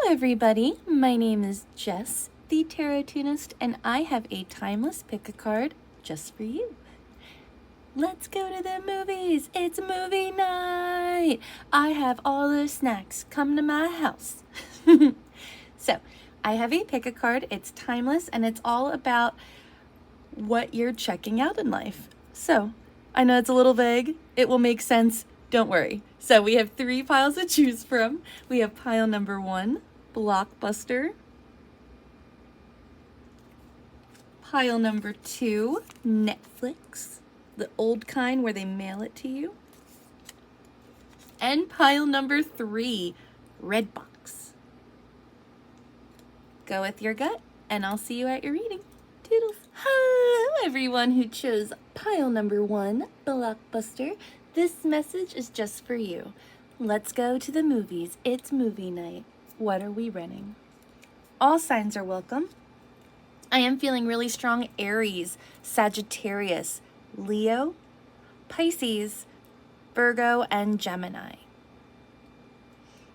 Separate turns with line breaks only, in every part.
everybody, my name is Jess, the Tarot Tunist, and I have a timeless pick a card just for you. Let's go to the movies. It's movie night. I have all the snacks. Come to my house. So, I have a pick a card. It's timeless and it's all about what you're checking out in life. So, I know it's a little vague. It will make sense. Don't worry. So we have 3 piles to choose from. We have pile number 1, Blockbuster. Pile number 2, Netflix. The old kind where they mail it to you. And pile number 3, RedBox. Go with your gut, and I'll see you at your reading. Toodles. Hello, everyone who chose pile number 1, Blockbuster. This message is just for you. Let's go to the movies. It's movie night. What are we renting? All signs are welcome. I am feeling really strong Aries, Sagittarius, Leo, Pisces, Virgo, and Gemini.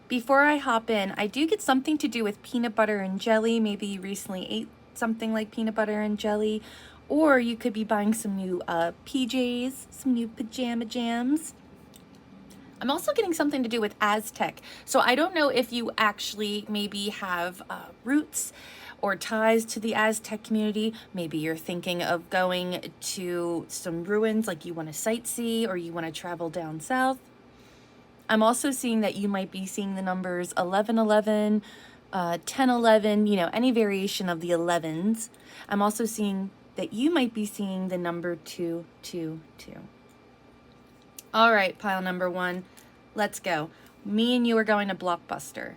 Before I hop in, I do get something to do with peanut butter and jelly. Maybe you recently ate something like peanut butter and jelly. Or you could be buying some new PJs, some new pajama jams. I'm also getting something to do with Aztec. So I don't know if you actually maybe have roots or ties to the Aztec community. Maybe you're thinking of going to some ruins, like you want to sightsee or you want to travel down south. I'm also seeing that you might be seeing the numbers 1111, 1011, any variation of the 11s. I'm also seeing that you might be seeing the number 222. All right, pile number 1, let's go. Me and you are going to Blockbuster.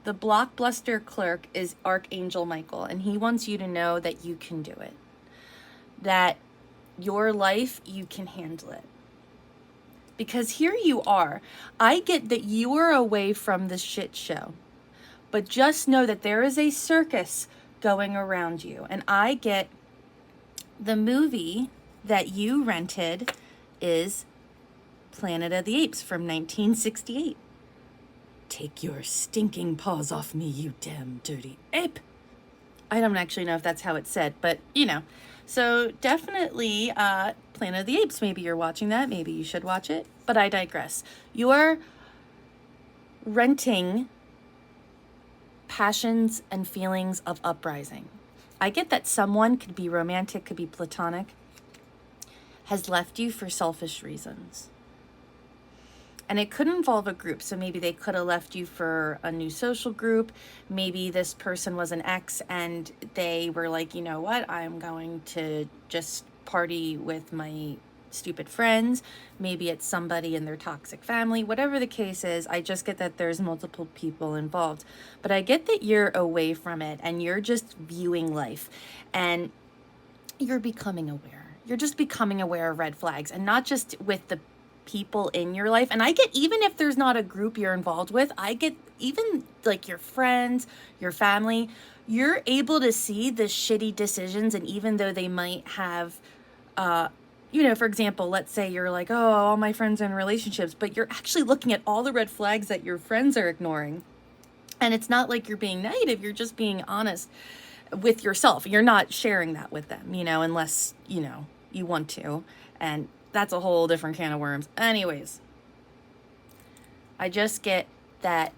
The Blockbuster clerk is Archangel Michael, and he wants you to know that you can do it. That your life, you can handle it. Because here you are. I get that you are away from the shit show, but just know that there is a circus going around you, and I get the movie that you rented is Planet of the Apes from 1968. Take your stinking paws off me, you damn dirty ape. I don't actually know if that's how it's said, but So definitely Planet of the Apes. Maybe you're watching that. Maybe you should watch it. But I digress. You're renting passions and feelings of uprising. I get that someone, could be romantic, could be platonic, has left you for selfish reasons. And it could involve a group. So maybe they could have left you for a new social group. Maybe this person was an ex and they were like, you know what, I'm going to just party with my stupid friends. Maybe it's somebody in their toxic family. Whatever the case is, I just get that there's multiple people involved. But I get that you're away from it and you're just viewing life and you're becoming aware. You're just becoming aware of red flags, and not just with the people in your life. And I get, even if there's not a group you're involved with, I get even like your friends, your family, you're able to see the shitty decisions. And even though they might have for example, let's say you're like, oh, all my friends are in relationships, but you're actually looking at all the red flags that your friends are ignoring. And it's not like you're being negative, you're just being honest with yourself. You're not sharing that with them, unless, you want to. And that's a whole different can of worms. Anyways, I just get that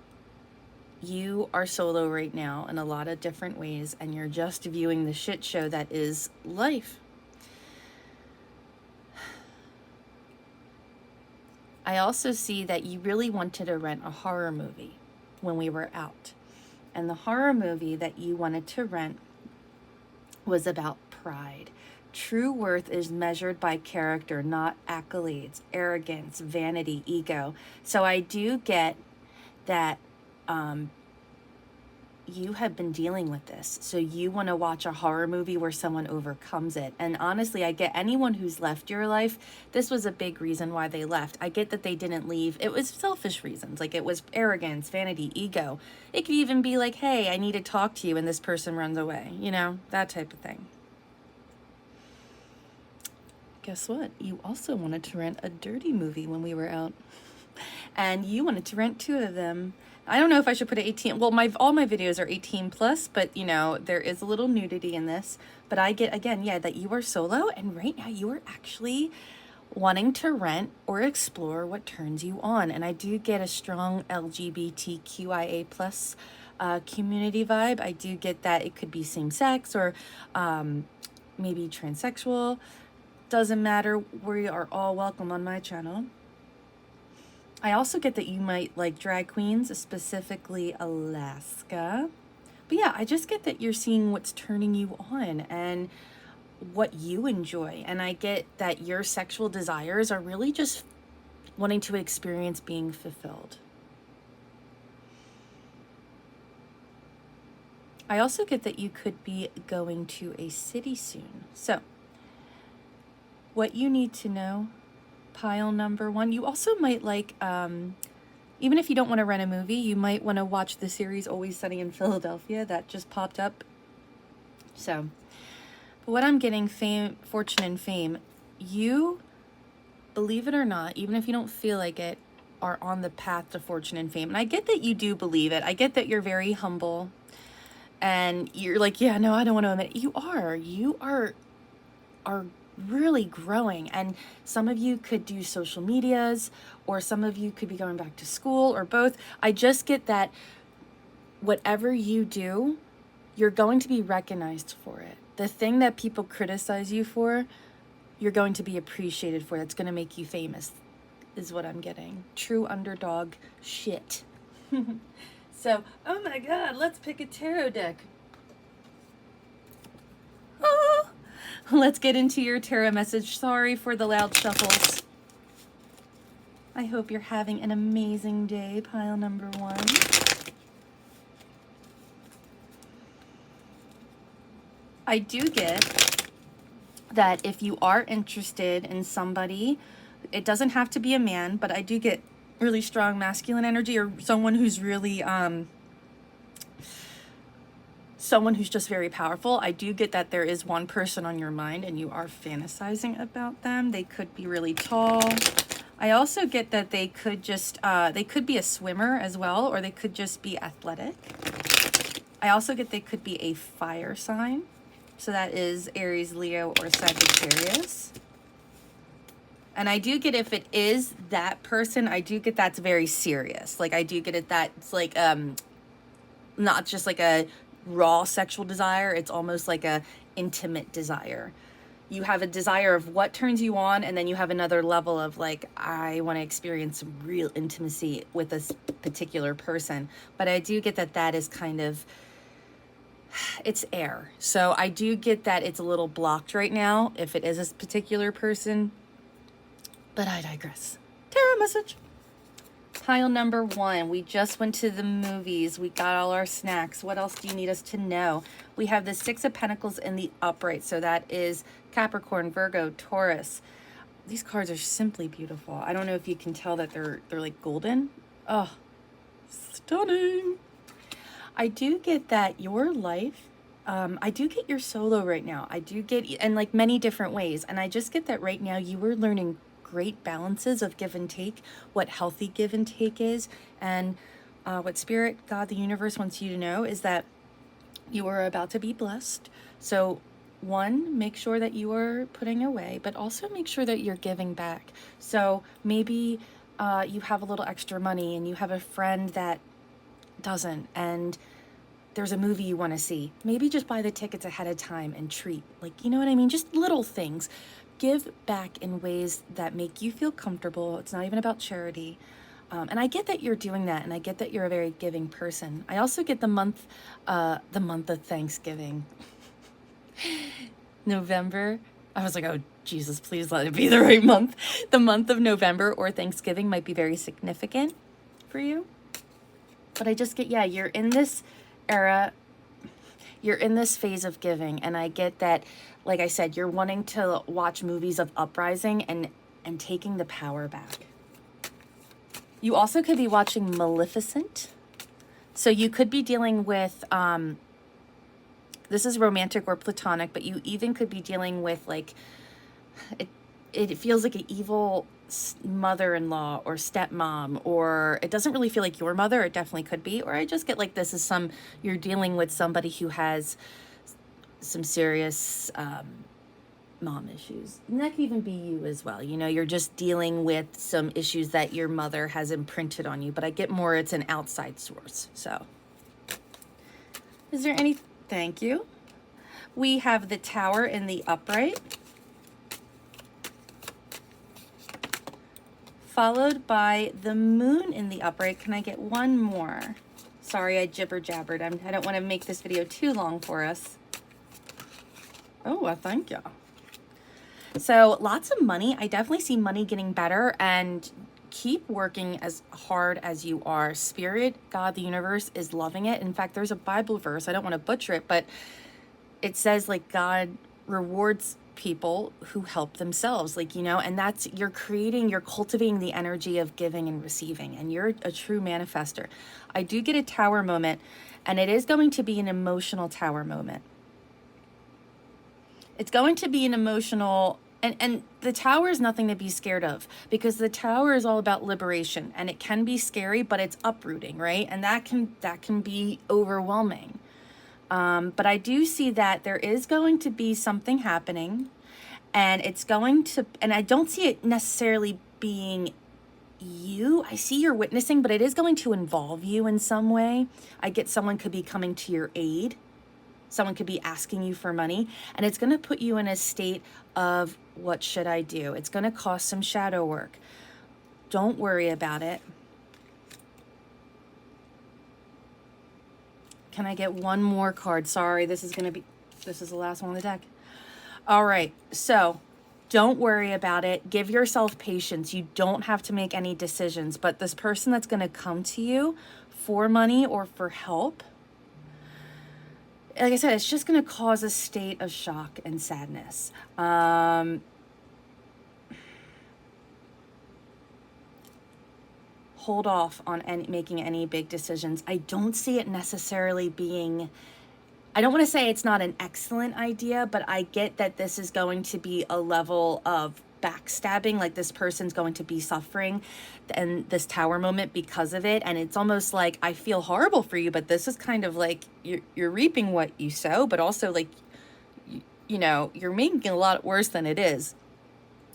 you are solo right now in a lot of different ways, and you're just viewing the shit show that is life. I also see that you really wanted to rent a horror movie when we were out. And the horror movie that you wanted to rent was about pride. True worth is measured by character, not accolades, arrogance, vanity, ego. So I do get that you have been dealing with this. So you want to watch a horror movie where someone overcomes it. And honestly, I get anyone who's left your life, this was a big reason why they left. I get that they didn't leave. It was selfish reasons. Like it was arrogance, vanity, ego. It could even be like, hey, I need to talk to you, and this person runs away. That type of thing. Guess what? You also wanted to rent a dirty movie when we were out. And you wanted to rent 2 of them. I don't know if I should put an 18. Well, all my videos are 18 plus, but you know, there is a little nudity in this. But I get, again, yeah, that you are solo, and right now you are actually wanting to rent or explore what turns you on. And I do get a strong LGBTQIA plus community vibe. I do get that it could be same sex or maybe transsexual. Doesn't matter. We are all welcome on my channel. I also get that you might like drag queens, specifically Alaska. But yeah, I just get that you're seeing what's turning you on and what you enjoy. And I get that your sexual desires are really just wanting to experience being fulfilled. I also get that you could be going to a city soon. So, what you need to know, pile number one, you also might like, even if you don't want to rent a movie, you might want to watch the series Always Sunny in Philadelphia that just popped up. So, but what I'm getting, fame, fortune, and fame, you, believe it or not, even if you don't feel like it, are on the path to fortune and fame. And I get that you do believe it. I get that you're very humble. And you're like, yeah, no, I don't want to admit it. You are really growing. And some of you could do social medias, or some of you could be going back to school, or both. I just get that whatever you do, you're going to be recognized for it. The thing that people criticize you for, you're going to be appreciated for. That's going to make you famous, is what I'm getting. True underdog shit. So, oh my God, let's pick a tarot deck. Oh, let's get into your tarot message. Sorry for the loud shuffles. I hope you're having an amazing day, pile number one. I do get that if you are interested in somebody, it doesn't have to be a man, but I do get really strong masculine energy, or someone who's really someone who's just very powerful. I do get that there is one person on your mind and you are fantasizing about them. They could be really tall. I also get that they could just they could be a swimmer as well, or they could just be athletic. I also get they could be a fire sign, so that is Aries, Leo, or Sagittarius. And I do get, if it is that person, I do get that's very serious. Like, I do get it that it's like, not just like a raw sexual desire. It's almost like a intimate desire. You have a desire of what turns you on, and then you have another level of like, I want to experience some real intimacy with this particular person. But I do get that that is kind of, it's air. So I do get that it's a little blocked right now if it is a particular person. But I digress. Tarot message. Pile number one. We just went to the movies. We got all our snacks. What else do you need us to know? We have the Six of Pentacles in the upright. So that is Capricorn, Virgo, Taurus. These cards are simply beautiful. I don't know if you can tell that they're like golden. Oh, stunning. I do get that your life, I do get your solo right now. I do get, in like many different ways. And I just get that right now you are learning great balances of give and take, what healthy give and take is, and what Spirit, God, the universe wants you to know is that you are about to be blessed. So one, make sure that you are putting away, but also make sure that you're giving back. So maybe you have a little extra money and you have a friend that doesn't, and there's a movie you want to see. Maybe just buy the tickets ahead of time and treat. Like, you know what I mean? Just little things. Give back in ways that make you feel comfortable. It's not even about charity. And I get that you're doing that, and I get that you're a very giving person. I also get the month of Thanksgiving. November. I was like, oh, Jesus, please let it be the right month. The month of November or Thanksgiving might be very significant for you. But I just get, yeah, you're in this era, you're in this phase of giving, and I get that, like I said, you're wanting to watch movies of uprising and taking the power back. You also could be watching Maleficent. So you could be dealing with, this is romantic or platonic, but you even could be dealing with like, it feels like an evil mother-in-law or stepmom, or it doesn't really feel like your mother. It definitely could be. Or I just get like this is you're dealing with somebody who has some serious mom issues. And that could even be you as well. You know, you're just dealing with some issues that your mother has imprinted on you. But I get more it's an outside source. So is there any... Thank you. We have the Tower in the upright, followed by the Moon in the upright. Can I get one more? Sorry, I jibber-jabbered. I don't want to make this video too long for us. Oh, well, thank you. So lots of money. I definitely see money getting better, and keep working as hard as you are. Spirit, God, the universe is loving it. In fact, there's a Bible verse. I don't want to butcher it, but it says like God rewards people who help themselves, like, you know, and that's, you're cultivating the energy of giving and receiving, and you're a true manifester. I do get a Tower moment, and it is going to be an emotional Tower moment. It's going to be an emotional, and the Tower is nothing to be scared of, because the Tower is all about liberation, and it can be scary, but it's uprooting, right? And that can be overwhelming. But I do see that there is going to be something happening, and it's going to, and I don't see it necessarily being you. I see you're witnessing, but it is going to involve you in some way. I get someone could be coming to your aid. Someone could be asking you for money, and it's going to put you in a state of, what should I do? It's going to cost some shadow work. Don't worry about it. Can I get one more card? Sorry, this is the last one on the deck. All right, so don't worry about it. Give yourself patience. You don't have to make any decisions, but this person that's going to come to you for money or for help, like I said, it's just going to cause a state of shock and sadness. Hold off on making any big decisions. I don't see it necessarily being, I don't want to say it's not an excellent idea, but I get that this is going to be a level of backstabbing, like this person's going to be suffering and this Tower moment because of it. And it's almost like, I feel horrible for you, but this is kind of like you're reaping what you sow, but also like, you know, you're making it a lot worse than it is.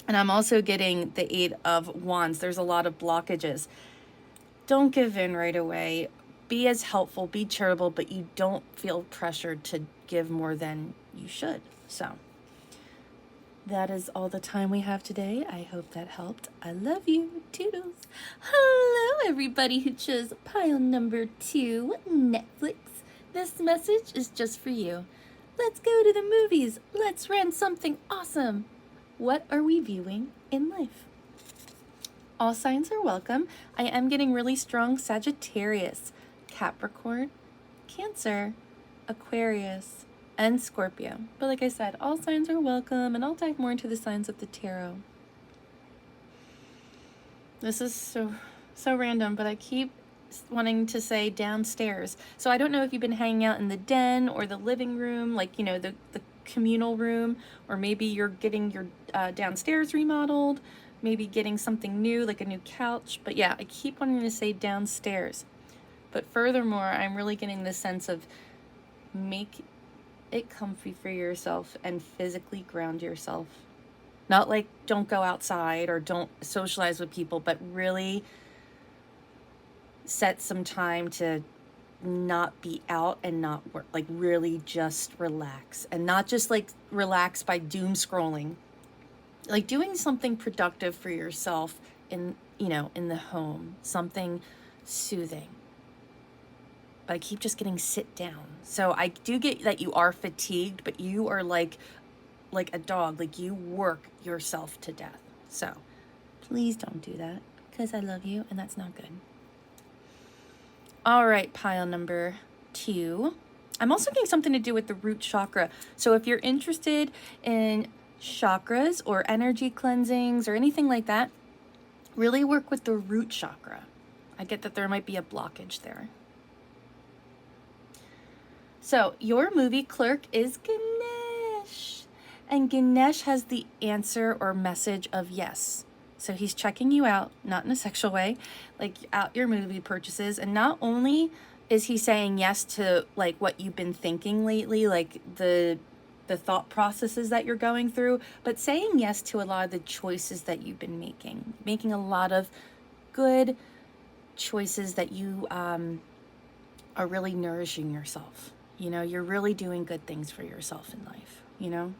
And I'm also getting the Eight of Wands. There's a lot of blockages. Don't give in right away. Be as helpful, be charitable, but you don't feel pressured to give more than you should. So that is all the time we have today. I hope that helped. I love you. Toodles. Hello, everybody who chose pile number 2, Netflix. This message is just for you. Let's go to the movies. Let's rent something awesome. What are we viewing in life? All signs are welcome. I am getting really strong Sagittarius, Capricorn, Cancer, Aquarius, and Scorpio. But like I said, all signs are welcome, and I'll dive more into the signs of the tarot. This is so random, but I keep wanting to say downstairs. So I don't know if you've been hanging out in the den or the living room, like, you know, the communal room, or maybe you're getting your downstairs remodeled, maybe getting something new, like a new couch. But yeah, I keep wanting to say downstairs. But furthermore, I'm really getting this sense of make it comfy for yourself and physically ground yourself. Not like don't go outside or don't socialize with people, but really set some time to not be out and not work, like really just relax, and not just like relax by doom scrolling, like doing something productive for yourself in, you know, in the home, something soothing. But I keep just getting sit down. So I do get that you are fatigued, but you are like a dog, like you work yourself to death. So please don't do that, because I love you and that's not good. All right, pile number 2. I'm also getting something to do with the root chakra. So if you're interested in chakras or energy cleansings or anything like that, really work with the root chakra. I get that there might be a blockage there. So your movie clerk is Ganesh, and Ganesh has the answer or message of yes. So he's checking you out, not in a sexual way, like out your movie purchases. And not only is he saying yes to like what you've been thinking lately, like the thought processes that you're going through, but saying yes to a lot of the choices that you've been making a lot of good choices that you are really nourishing yourself. You know, you're really doing good things for yourself in life, you know?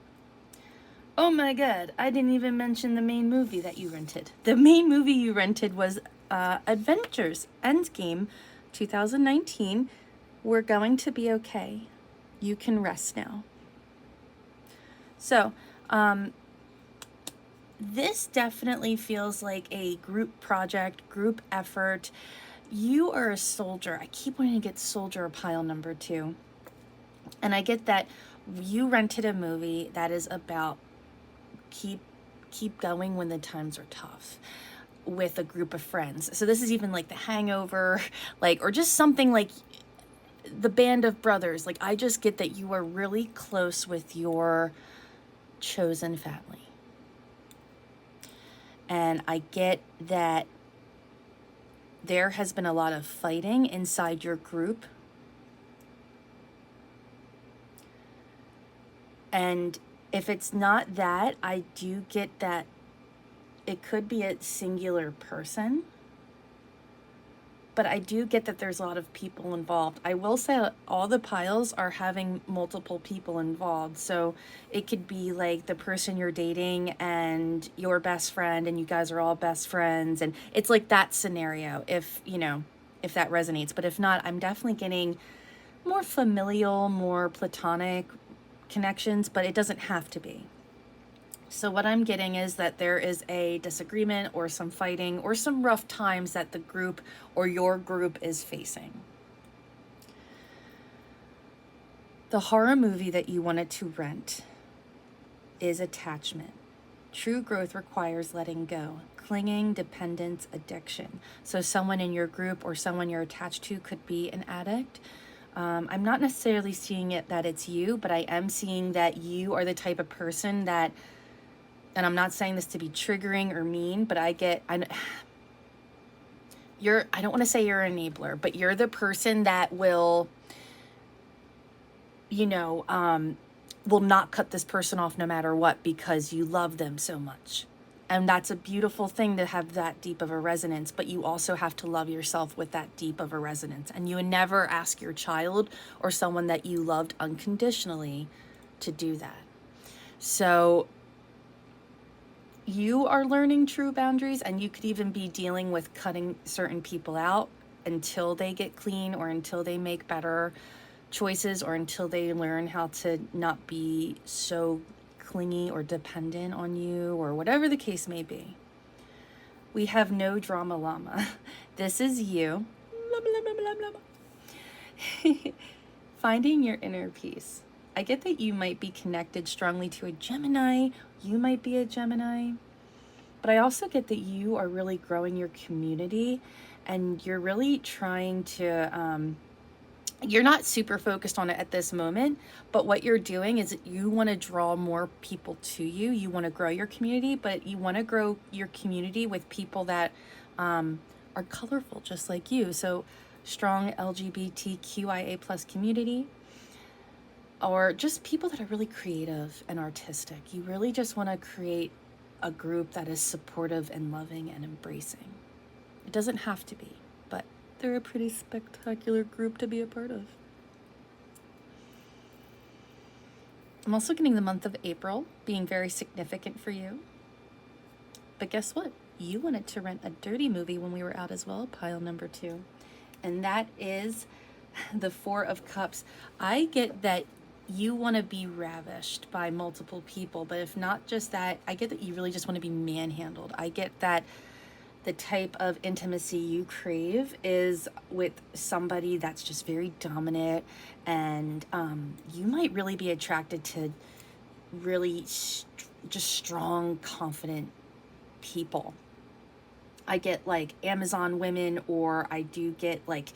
Oh my God, I didn't even mention the main movie that you rented. The main movie you rented was Adventures Endgame 2019. We're going to be okay. You can rest now. So, this definitely feels like a group project, group effort. You are a soldier. I keep wanting to get soldier pile number 2. And I get that you rented a movie that is about keep going when the times are tough with a group of friends. So this is even like The Hangover, like, or just something like The Band of Brothers. Like, I just get that you are really close with your chosen family. And I get that there has been a lot of fighting inside your group. And if it's not that, I do get that it could be a singular person. But I do get that there's a lot of people involved. I will say all the piles are having multiple people involved. So it could be like the person you're dating and your best friend, and you guys are all best friends. And it's like that scenario, if, you know, if that resonates. But if not, I'm definitely getting more familial, more platonic connections, but it doesn't have to be. So what I'm getting is that there is a disagreement or some fighting or some rough times that the group or your group is facing. The horror movie that you wanted to rent is attachment. True growth requires letting go, clinging, dependence, addiction. So someone in your group or someone you're attached to could be an addict. I'm not necessarily seeing it that it's you, but I am seeing that you are the type of person that, and I'm not saying this to be triggering or mean, but I don't want to say you're an enabler, but you're the person that will, you know, will not cut this person off no matter what because you love them so much. And that's a beautiful thing to have that deep of a resonance, but you also have to love yourself with that deep of a resonance. And you would never ask your child or someone that you loved unconditionally to do that. So you are learning true boundaries, and you could even be dealing with cutting certain people out until they get clean or until they make better choices or until they learn how to not be so clingy or dependent on you or whatever the case may be. We have no drama llama. This is you. Finding your inner peace. I get that you might be connected strongly to a Gemini. You might be a Gemini. But I also get that you are really growing your community, and you're really trying to, you're not super focused on it at this moment, but what you're doing is you want to draw more people to you. You want to grow your community, but you want to grow your community with people that are colorful, just like you. So strong LGBTQIA plus community, or just people that are really creative and artistic. You really just want to create a group that is supportive and loving and embracing. It doesn't have to be, but they're a pretty spectacular group to be a part of. I'm also getting the month of April being very significant for you. But guess what? You wanted to rent a dirty movie when we were out as well, pile number 2. And that is the 4 of Cups. I get that you want to be ravished by multiple people, but if not just that, I get that you really just want to be manhandled. I get that the type of intimacy you crave is with somebody that's just very dominant, and you might really be attracted to really just strong, confident people. I get like Amazon women, or I do get like,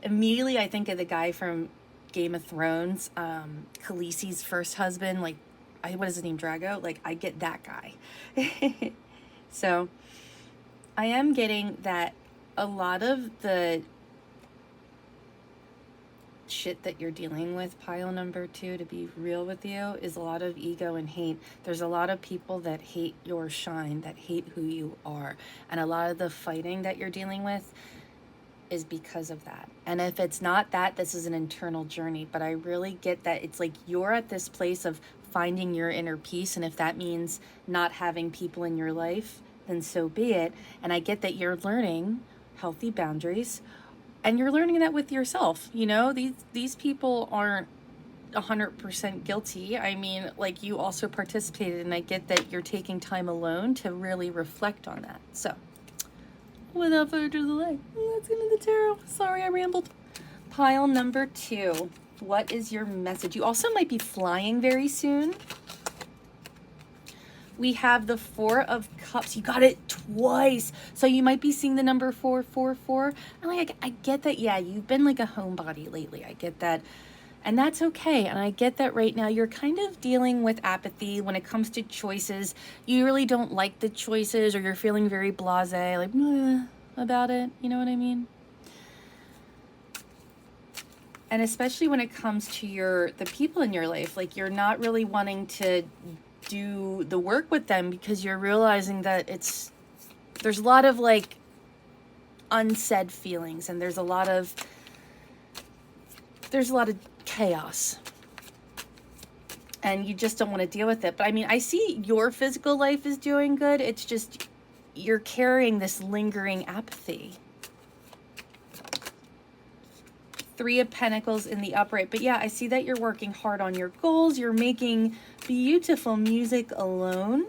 immediately I think of the guy from Game of Thrones, Khaleesi's first husband, like, what is his name, Drago? Like, I get that guy. So I am getting that a lot of the shit that you're dealing with, pile number 2, to be real with you, is a lot of ego and hate. There's a lot of people that hate your shine, that hate who you are. And a lot of the fighting that you're dealing with is because of that. And if it's not that, this is an internal journey. But I really get that it's like you're at this place of finding your inner peace. And if that means not having people in your life, then so be it. And I get that you're learning healthy boundaries, and you're learning that with yourself. You know, these people aren't 100% guilty. I mean, like, you also participated, and I get that you're taking time alone to really reflect on that. So without further delay, let's get into the tarot. Sorry I rambled. Pile number 2. What is your message? You also might be flying very soon. We have the 4 of Cups. You got it twice. So you might be seeing the number 444. And like, I get that, yeah, you've been like a homebody lately. I get that. And that's okay. And I get that right now you're kind of dealing with apathy when it comes to choices. You really don't like the choices, or you're feeling very blasé, like, meh, about it. You know what I mean? And especially when it comes to the people in your life, like, you're not really wanting to do the work with them because you're realizing that there's a lot of like unsaid feelings, and there's a lot of chaos, and you just don't want to deal with it. But I mean, I see your physical life is doing good. It's just you're carrying this lingering apathy. 3 of Pentacles in the upright. But yeah, I see that you're working hard on your goals. You're making beautiful music alone.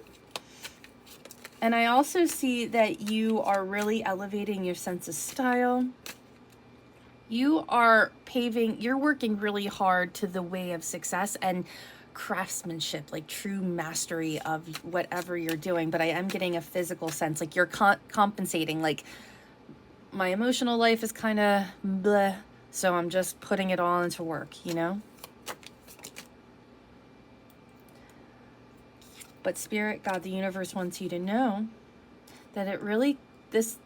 And I also see that you are really elevating your sense of style. You're working really hard to the way of success and craftsmanship, like true mastery of whatever you're doing. But I am getting a physical sense, like you're compensating, like, my emotional life is kind of bleh, so I'm just putting it all into work, you know? But Spirit, God, the universe wants you to know that it really, this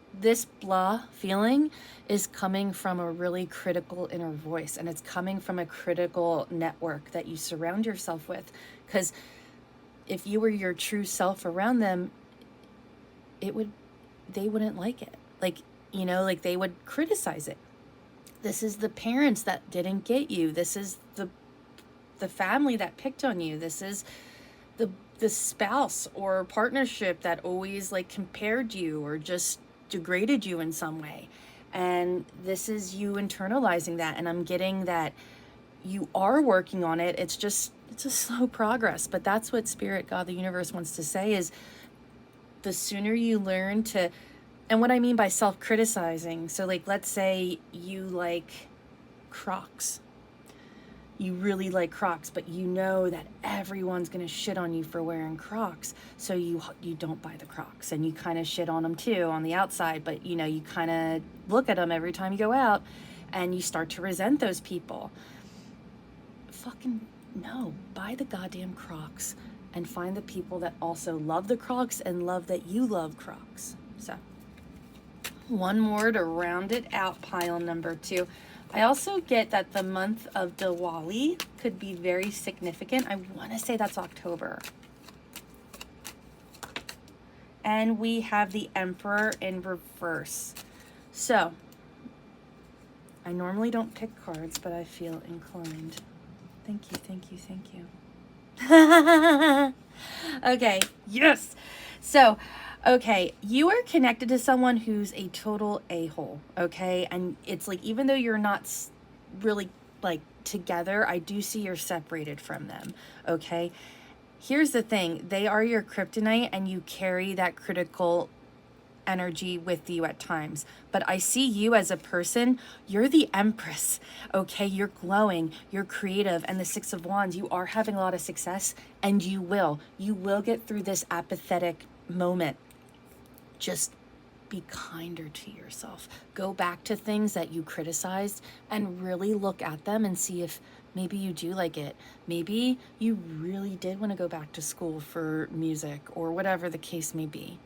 blah feeling is coming from a really critical inner voice, and it's coming from a critical network that you surround yourself with. Because if you were your true self around them, they wouldn't like it. Like, you know, like, they would criticize it. This is the parents that didn't get you. This is the family that picked on you. This is the spouse or partnership that always like compared you or just degraded you in some way. And this is you internalizing that. And I'm getting that you are working on it. It's a slow progress. But that's what Spirit, God, the universe wants to say is the sooner you learn to, and what I mean by self-criticizing. So like, let's say you like Crocs. You really like Crocs, but you know that everyone's going to shit on you for wearing Crocs. So you don't buy the Crocs, and you kind of shit on them too on the outside. But you know, you kind of look at them every time you go out, and you start to resent those people. Fucking no, buy the goddamn Crocs and find the people that also love the Crocs and love that you love Crocs. So one more to round it out, pile number 2. I also get that the month of Diwali could be very significant. I want to say that's October. And we have the Emperor in reverse. So, I normally don't pick cards, but I feel inclined. Thank you, thank you, thank you. Okay, yes. So, okay, you are connected to someone who's a total a-hole, okay? And it's like, even though you're not really like together, I do see you're separated from them, okay? Here's the thing, they are your kryptonite, and you carry that critical energy with you at times. But I see you as a person, you're the Empress, okay? You're glowing, you're creative, and the 6 of Wands, you are having a lot of success, and you will get through this apathetic moment. Just be kinder to yourself. Go back to things that you criticized and really look at them and see if maybe you do like it. Maybe you really did want to go back to school for music or whatever the case may be.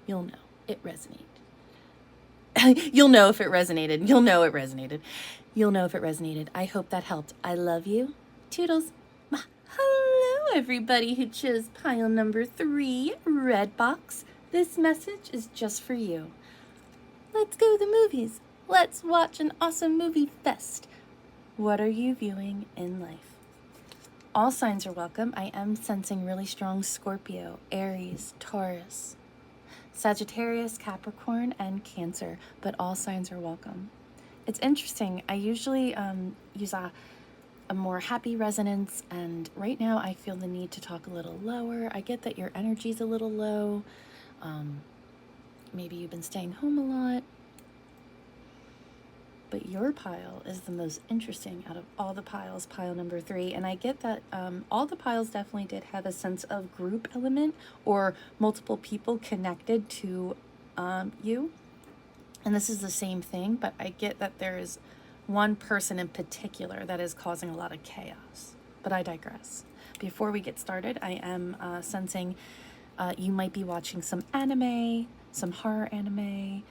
You'll know. it resonated. You'll know if it resonated. You'll know it resonated. You'll know if it resonated. I hope that helped. I love you. Toodles. Hello, everybody who chose pile number 3, RedBox. This message is just for you. Let's go to the movies. Let's watch an awesome movie fest. What are you viewing in life? All signs are welcome. I am sensing really strong Scorpio, Aries, Taurus, Sagittarius, Capricorn, and Cancer, but all signs are welcome. It's interesting. I usually use a more happy resonance, and right now I feel the need to talk a little lower. I get that your energy's a little low. Maybe you've been staying home a lot. But your pile is the most interesting out of all the piles, pile number 3. And I get that all the piles definitely did have a sense of group element or multiple people connected to you. And this is the same thing, but I get that there is one person in particular that is causing a lot of chaos. But I digress. Before we get started, I am sensing you might be watching some anime, some horror anime,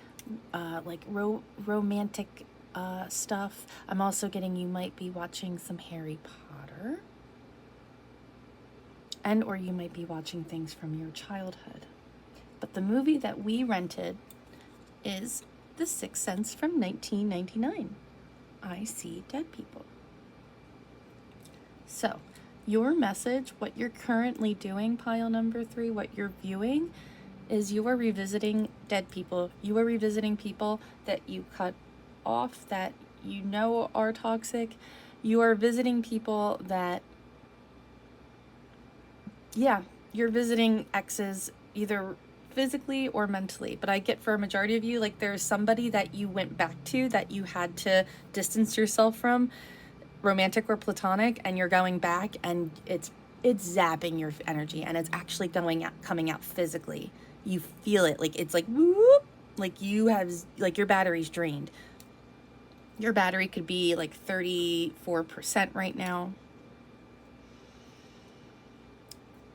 like romantic stuff. I'm also getting you might be watching some Harry Potter, and or you might be watching things from your childhood. But the movie that we rented is The Sixth Sense from 1999. I see dead people. So your message, what you're currently doing, pile number 3, what you're viewing, is you are revisiting dead people. You are revisiting people that you cut off, that you know are toxic. You are visiting people that, yeah, you're visiting exes, either physically or mentally. But I get for a majority of you, like there's somebody that you went back to that you had to distance yourself from, romantic or platonic, and you're going back and it's zapping your energy, and it's actually coming out physically. You feel it, like it's like whoop, like you have, like your battery's drained. Your battery could be like 34% right now.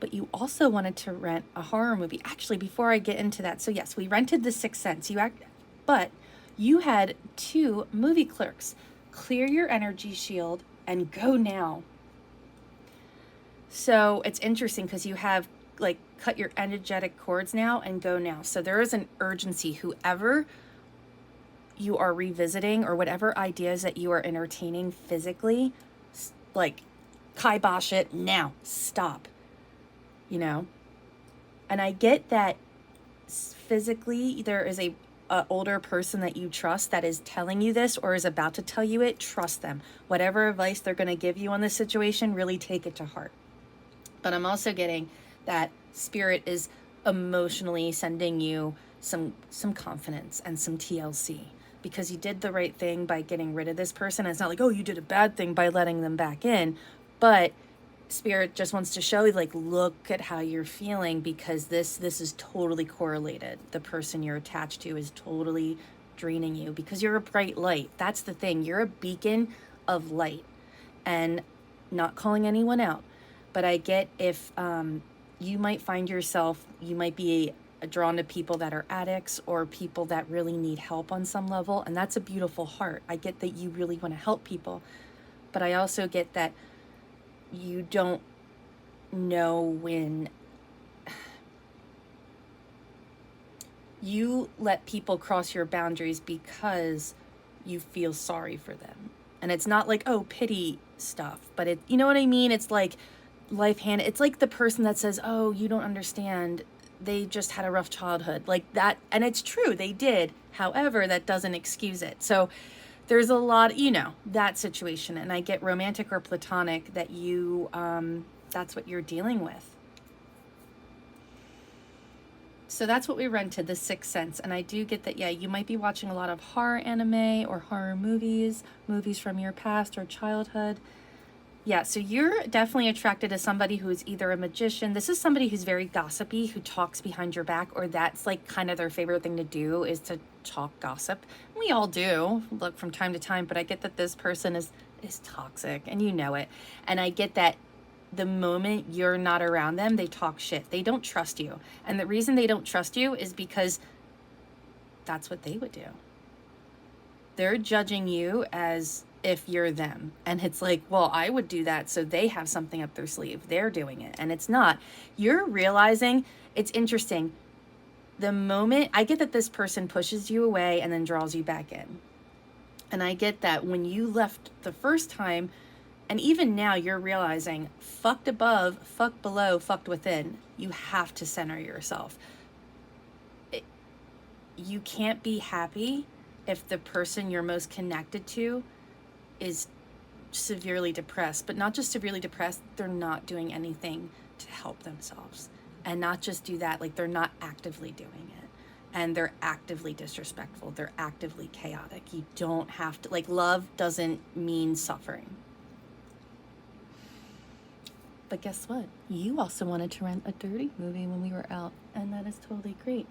But you also wanted to rent a horror movie. Actually, before I get into that, so yes, we rented The Sixth Sense. But you had 2 movie clerks. Clear your energy shield and go now. So it's interesting because you have like cut your energetic cords now and go now. So there is an urgency. Whoever you are revisiting or whatever ideas that you are entertaining physically, like kibosh it now. Stop. You know? And I get that physically there is a older person that you trust that is telling you this or is about to tell you it. Trust them. Whatever advice they're going to give you on this situation, really take it to heart. But I'm also getting that spirit is emotionally sending you some confidence and some TLC, because you did the right thing by getting rid of this person. It's not like, oh, you did a bad thing by letting them back in, but spirit just wants to show you, like, look at how you're feeling, because this is totally correlated. The person you're attached to is totally draining you because you're a bright light. That's the thing. You're a beacon of light, and not calling anyone out. But I get if you might find yourself, you might be drawn to people that are addicts or people that really need help on some level. And that's a beautiful heart. I get that you really want to help people. But I also get that you don't know when you let people cross your boundaries because you feel sorry for them. And it's not like, oh, pity stuff, but it, you know what I mean? It's like it's like the person that says, oh, you don't understand. They just had a rough childhood, like that. And it's true, they did. However, that doesn't excuse it. So there's a lot, that situation. And I get romantic or platonic that you, that's what you're dealing with. So that's what we rented, The Sixth Sense. And I do get that, yeah, you might be watching a lot of horror anime or horror movies from your past or childhood. Yeah, so you're definitely attracted to somebody who's either a magician. This is somebody who's very gossipy, who talks behind your back, or that's like kind of their favorite thing to do is to talk gossip. We all do, look, from time to time, but I get that this person is toxic, and you know it. And I get that the moment you're not around them, they talk shit. They don't trust you. And the reason they don't trust you is because that's what they would do. They're judging you as if you're them. And it's like, well, I would do that, so they have something up their sleeve. They're doing it. And it's not. You're realizing, it's interesting. The moment, I get that this person pushes you away and then draws you back in. And I get that when you left the first time, and even now you're realizing, fucked above, fucked below, fucked within. You have to center yourself. You can't be happy if the person you're most connected to is severely depressed, but not just severely depressed, they're not doing anything to help themselves. And not just do that, like they're not actively doing it. And they're actively disrespectful. They're actively chaotic. You don't have to, like, love doesn't mean suffering. But guess what? You also wanted to rent a dirty movie when we were out, and that is totally great.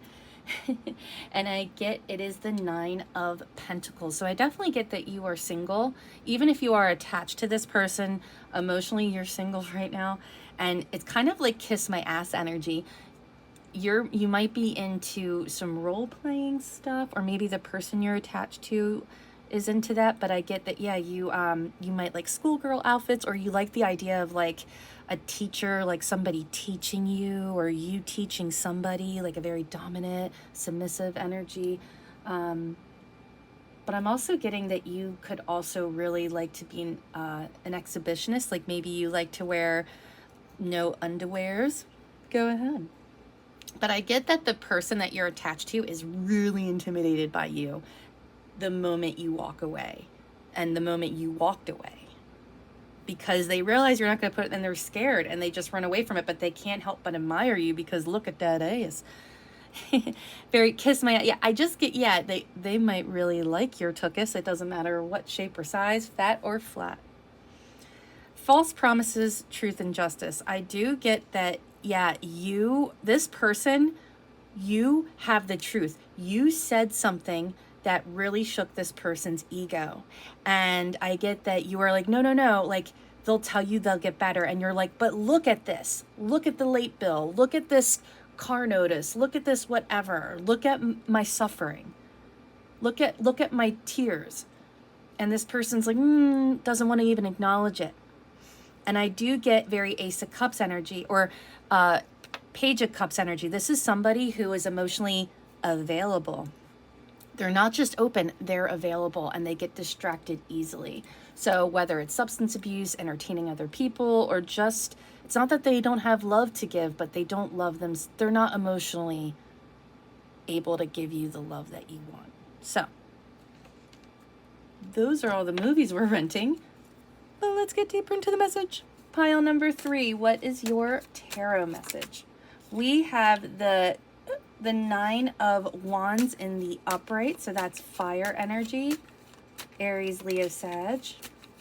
And I get it is the 9 of Pentacles. So I definitely get that you are single. Even if you are attached to this person, emotionally you're single right now. And it's kind of like kiss my ass energy. You might be into some role-playing stuff, or maybe the person you're attached to is into that. But I get that, yeah, you might like schoolgirl outfits, or you like the idea of like a teacher, like somebody teaching you, or you teaching somebody, like a very dominant, submissive energy. But I'm also getting that you could also really like to be an exhibitionist. Like maybe you like to wear no underwears. Go ahead. But I get that the person that you're attached to is really intimidated by you the moment you walk away and the moment you walked away. Because they realize you're not going to put it, and they're scared and they just run away from it, but they can't help but admire you because look at that ass. Very kiss my, yeah, I just get, yeah, they might really like your tuchus. It doesn't matter what shape or size, fat or flat. False promises, truth and justice. I do get that, yeah, this person, you have the truth. You said something that really shook this person's ego. And I get that you are like, no, like they'll tell you they'll get better. And you're like, but look at this. Look at the late bill. Look at this car notice. Look at this whatever. Look at my suffering. Look at my tears. And this person's like, doesn't want to even acknowledge it. And I do get very Ace of Cups energy, or Page of Cups energy. This is somebody who is emotionally available. They're not just open, they're available, and they get distracted easily. So whether it's substance abuse, entertaining other people, or just, it's not that they don't have love to give, but they don't love them. They're not emotionally able to give you the love that you want. So those are all the movies we're renting. Well, let's get deeper into the message. Pile number 3, what is your tarot message? We have the 9 of Wands in the upright, so that's fire energy. Aries, Leo, Sag.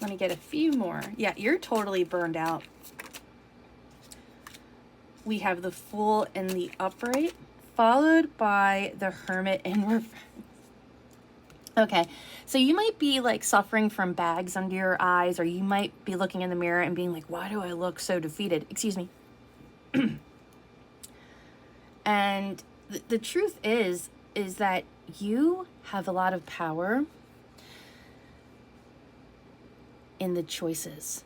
Let me get a few more. Yeah, you're totally burned out. We have the Fool in the upright, followed by the Hermit in reverse. Okay, so you might be like suffering from bags under your eyes, or you might be looking in the mirror and being like, why do I look so defeated? Excuse me. And the truth is that you have a lot of power in the choices.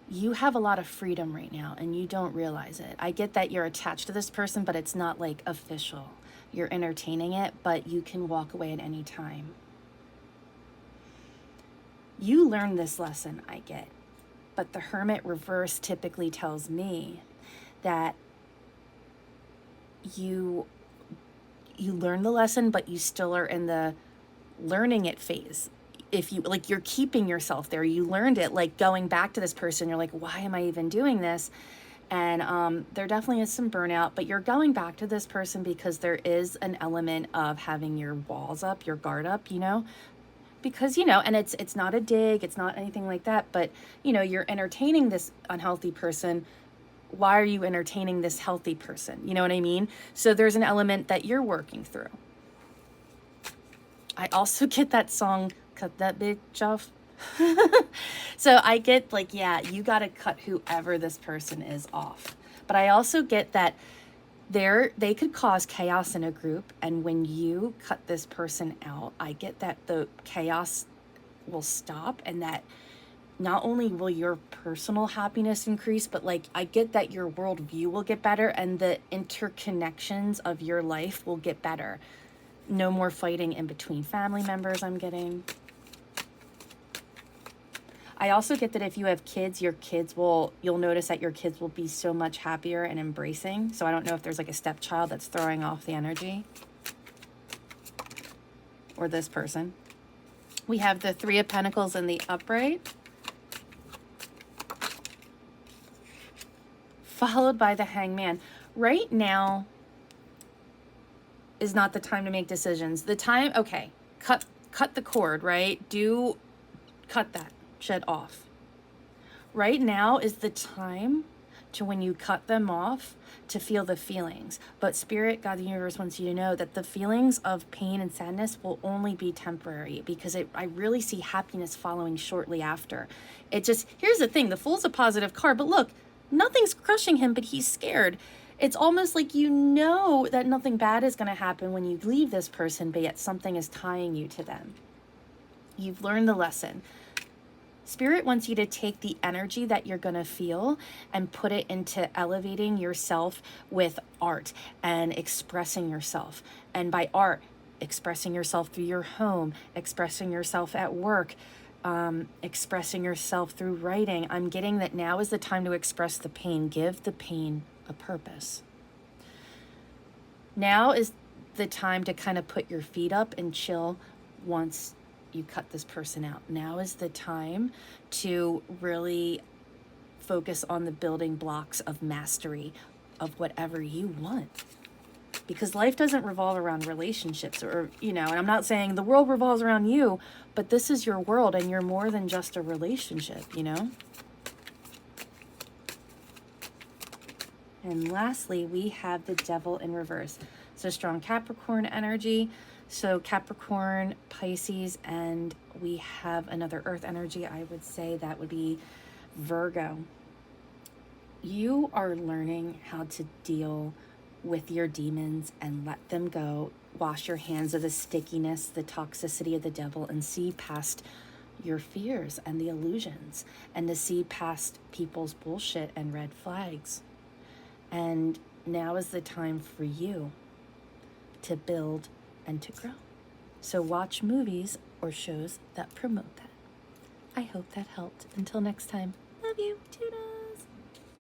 You have a lot of freedom right now, and you don't realize it. I get that you're attached to this person, but it's not like official. You're entertaining it, but you can walk away at any time. You learned this lesson, I get. But the Hermit reverse typically tells me that you learn the lesson, but you still are in the learning it phase. If you, like, you're keeping yourself there. You learned it, like going back to this person, you're like, why am I even doing this? And there definitely is some burnout, but you're going back to this person because there is an element of having your walls up, your guard up, you know, because, you know, and it's not a dig, it's not anything like that, but, you know, you're entertaining this unhealthy person. Why are you entertaining this healthy person? You know what I mean? So there's an element that you're working through. I also get that song, Cut That Bitch Off. So I get like, yeah, you got to cut whoever this person is off. But I also get that They could cause chaos in a group, and when you cut this person out, I get that the chaos will stop, and that not only will your personal happiness increase, but like I get that your worldview will get better and the interconnections of your life will get better. No more fighting in between family members, I'm getting. I also get that if you have kids, you'll notice that your kids will be so much happier and embracing. So I don't know if there's like a stepchild that's throwing off the energy. Or this person. We have the Three of Pentacles in the upright. Followed by the Hangman. Right now is not the time to make decisions. The time, okay, cut the cord, right? Cut that shit off. Right now is the time to, when you cut them off, to feel the feelings. But Spirit, God, the universe wants you to know that the feelings of pain and sadness will only be temporary, because I really see happiness following shortly after. Here's the thing, the Fool's a positive card, but look, nothing's crushing him, but he's scared. It's almost like you know that nothing bad is going to happen when you leave this person, but yet something is tying you to them. You've learned the lesson. Spirit wants you to take the energy that you're going to feel and put it into elevating yourself with art and expressing yourself. And by art, expressing yourself through your home, expressing yourself at work, expressing yourself through writing. I'm getting that now is the time to express the pain. Give the pain a purpose. Now is the time to kind of put your feet up and chill once you cut this person out. Now is the time to really focus on the building blocks of mastery of whatever you want. Because life doesn't revolve around relationships, or, and I'm not saying the world revolves around you, but this is your world and you're more than just a relationship, And lastly, we have the Devil in reverse. So strong Capricorn energy. So Capricorn, Pisces, and we have another earth energy. I would say that would be Virgo. You are learning how to deal with your demons and let them go. Wash your hands of the stickiness, the toxicity of the devil, and see past your fears and the illusions, and to see past people's bullshit and red flags. And now is the time for you to build and to grow. So watch movies or shows that promote that. I hope that helped. Until next time, love you. Tuna.